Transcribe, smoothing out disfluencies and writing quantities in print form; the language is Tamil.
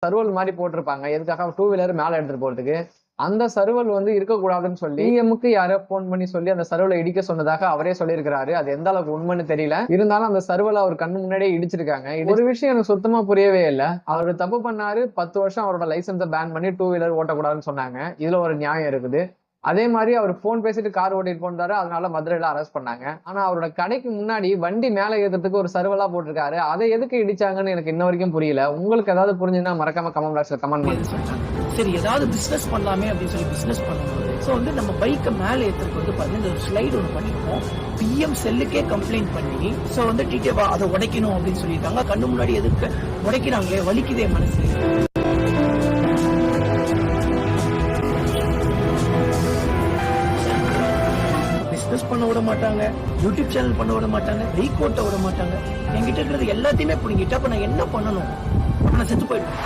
சர்வல் மாதிரி போட்டிருப்பாங்க. எதுக்காக 2 வீலர் மேல எடுத்துட்டு போறதுக்கு. அந்த சர்வல் வந்து இருக்கக்கூடாதுன்னு சொல்லி பிஎம்க்கு யாரோ போன் பண்ணி சொல்லி அந்த சர்வலை இடிக்க சொன்னதாக அவரே சொல்லியிருக்கிறாரு. அது எந்த அளவுக்கு உண்மைன்னு தெரியல. இருந்தாலும் அந்த சர்வலை அவர் கண்ணு முன்னாடியே இடிச்சிருக்காங்க. ஒரு விஷயம் எனக்கு சுத்தமா புரியவே இல்லை. அவரு தப்பு பண்ணாரு, 10 வருஷம் அவரோட லைசன்ஸை பேன் பண்ணி 2 வீலர் ஓட்டக்கூடாதுன்னு சொன்னாங்க. இதுல ஒரு நியாயம் இருக்குது. அதே மாதிரி அவர் போன் பேசிட்டு கார் ஓட்டிட்டு போனாரு, அதனால மதுரையில அரெஸ்ட் பண்ணாங்க. ஆனா அவரோட கடைக்கு முன்னாடி வண்டி மேல ஏத்துறதுக்கு ஒரு சர்வலா போட்டிருக்காரு. அதை எதுக்கு இடிச்சாங்கன்னு எனக்கு இன்ன வரைக்கும் புரியல. உங்களுக்கு ஏதாவது புரிஞ்சுன்னா மறக்காம கமெண்ட் பாக்ஸ்ல கமெண்ட் பண்ணுங்க. சரி, ஏதாவது பிசினஸ் பண்ணலாமே அப்படின்னு சொல்லி பிசினஸ் பண்ணும்போது ஸோ வந்து நம்ம பைக்கை மேலே ஏற்றுறதுக்கு வந்து பார்த்தீங்கன்னா இந்த ஸ்லைடு ஒன்று பண்ணிருக்கோம். பிஎம் செல்லுக்கே கம்ப்ளைண்ட் பண்ணி ஸோ வந்து டிடிஏவா அதை உடைக்கணும் அப்படின்னு சொல்லியிருக்காங்க. கண்ணு முன்னாடி எதுக்கு உடைக்கிறாங்களே, வலிக்குதே மனசு. பிசினஸ் பண்ண விட மாட்டாங்க, யூடியூப் சேனல் பண்ண விட மாட்டாங்க, பைக் ஓட்ட விட மாட்டாங்க. என்கிட்ட இருக்கிறது எல்லாத்தையுமே பிடிங்கிட்டு அப்ப நான் என்ன பண்ணணும்? நான் செத்து போயிடுவேன்.